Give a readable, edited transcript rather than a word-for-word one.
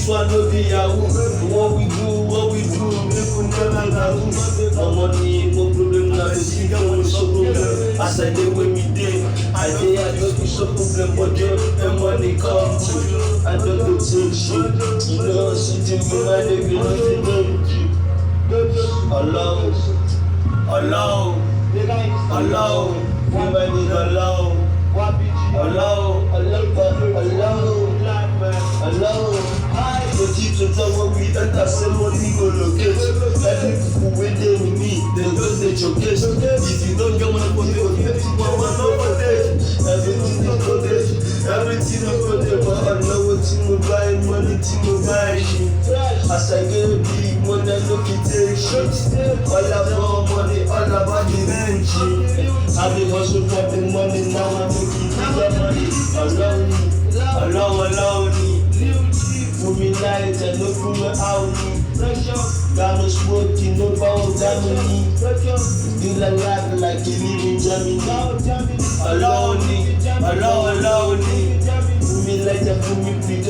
one no be yahoo. What we do, people never know. No money, no problem, now the see them when so problem. As I dey when me dey, I don't be so problem, but then money come to you. I don't go take shit, you know, sitting behind the nothing. Alone, everybody alone. The chips and someone we enter ceremony go locate. Every people waiting with me, they don't take your case. If you don't get money for me, everything is good. Everything is good, but I know what you will buy, money to buy shit. As I get big money, I look at take shit. All about money, all about the rent shit. I've been hustling for the money, now I'm making bigger money. Alone me. For me light and no for me out. Got no smoking, no power, got no need. Still alive like a living Germany. Alone me. For me light and for me bigger.